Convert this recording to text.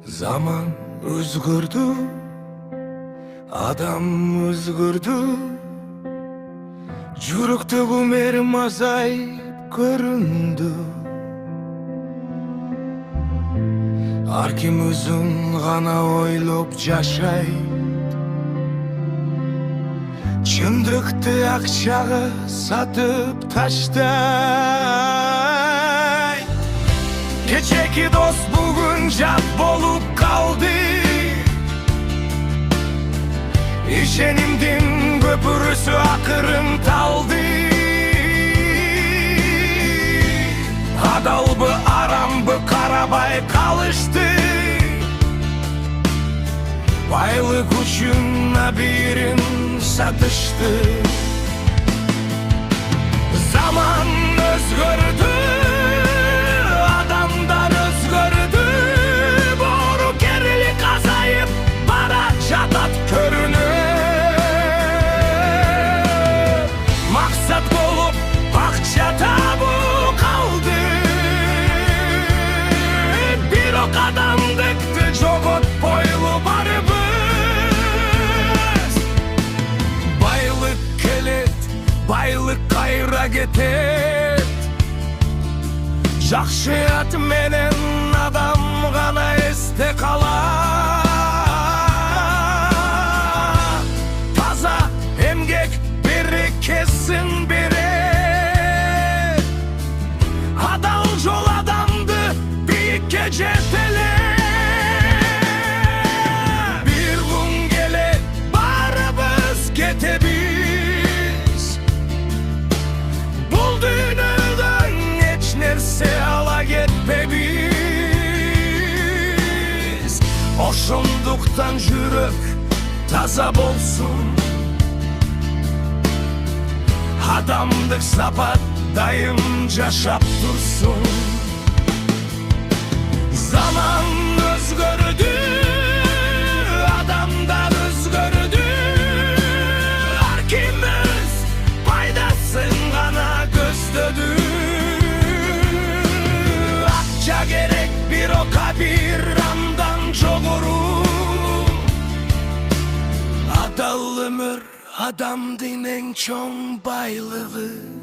Zaman özgürdü, adam özgürdü. Жүректегі мерім азайып көрінді. Әркім өзін ғана ойлап жашайды. Шындықты ақшаға сатып таштайды. Кечеки дос бүгін жат болып қалды. Ишенимдин көпүрөсү акырын талды. Адалбы арамбы карабай калышты. Байлык үчүн абийирин сатышты. Заман өзгөрдү, адамдар өзгөрдү. Боорукерлик азайып бара жатат көрүнүп. Адамдыкты жоготпойлу барыбыз. Байлык келет, байлык кайра кетет. Жакшы ат менен адам гана эсте калат. Таза эмгек берекесин берет. Адал жол адамды бийикке жетелет. Бул дүйнөдөн эч нерсе ала кетпебиз. Ошондуктан жүрөк таза болсун. Адамдык сапат дайым жашап турсун. Заман өзгөрдү, адамдар өзгөрдү. Акча керек бирокко бир андан жогору. Адал өмүр адамдын эң чоң байлыгы.